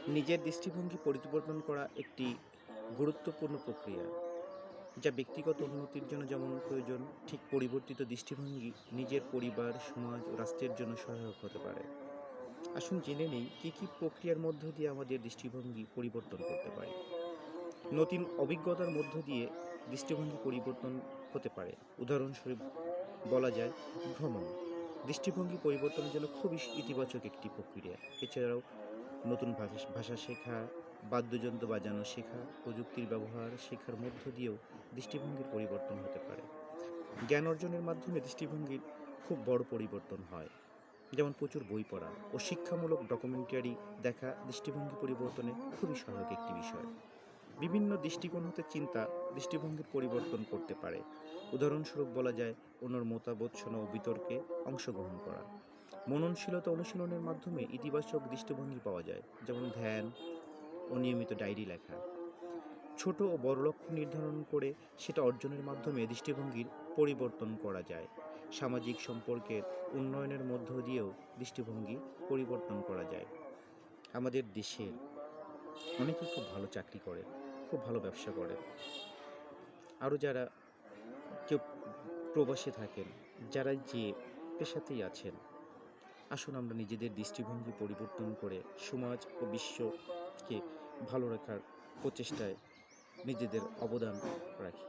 নিজের দৃষ্টিভঙ্গি পরিবর্তন করা একটি গুরুত্বপূর্ণ প্রক্রিয়া, যা ব্যক্তিগত উন্নতির জন্য যেমন প্রয়োজন, ঠিক পরিবর্তিত দৃষ্টিভঙ্গি নিজের পরিবার, সমাজ ও রাষ্ট্রের জন্য সহায়ক হতে পারে। আসুন জেনে নেই কী কী প্রক্রিয়ার মধ্য দিয়ে আমাদের দৃষ্টিভঙ্গি পরিবর্তন করতে পারি। নতুন অভিজ্ঞতার মধ্য দিয়ে দৃষ্টিভঙ্গি পরিবর্তন হতে পারে। উদাহরণস্বরূপ বলা যায় ভ্রমণ দৃষ্টিভঙ্গি পরিবর্তনের জন্য খুবই ইতিবাচক একটি প্রক্রিয়া। এছাড়াও নতুন ভাষা ভাষা শেখা, বাদ্যযন্ত্র বাজানো শেখা, প্রযুক্তির ব্যবহার শেখার মধ্য দিয়েও দৃষ্টিভঙ্গির পরিবর্তন হতে পারে। জ্ঞান অর্জনের মাধ্যমে দৃষ্টিভঙ্গির খুব বড় পরিবর্তন হয়, যেমন প্রচুর বই পড়া ও শিক্ষামূলক ডকুমেন্টারি দেখা দৃষ্টিভঙ্গি পরিবর্তনে খুবই সহায়ক একটি বিষয়। বিভিন্ন দৃষ্টিকোণ হতে চিন্তা দৃষ্টিভঙ্গির পরিবর্তন করতে পারে। উদাহরণস্বরূপ বলা যায় অন্যর মতামত শোনা ও বিতর্কে অংশগ্রহণ করা। মননশীলতা অনুশীলনের মাধ্যমে ইতিবাচক দৃষ্টিভঙ্গি পাওয়া যায়, যেমন ধ্যান ও নিয়মিত ডায়েরি লেখা। ছোট ও বড় লক্ষ্য নির্ধারণ করে সেটা অর্জনের মাধ্যমে দৃষ্টিভঙ্গির পরিবর্তন করা যায়। সামাজিক সম্পর্কের উন্নয়নের মধ্য দিয়েও দৃষ্টিভঙ্গি পরিবর্তন করা যায়। আমাদের দেশে অনেকেই খুব ভালো চাকরি করে, খুব ভালো ব্যবসা করেন। আরও যারা কেউ প্রবাসে থাকেন, যারা যে পেশাতেই আছেন, আসুন আমরা নিজেদের দৃষ্টিভঙ্গি পরিবর্তন করে সমাজ ও বিশ্বকে ভালো রাখার প্রচেষ্টায় নিজেদের অবদান রাখি।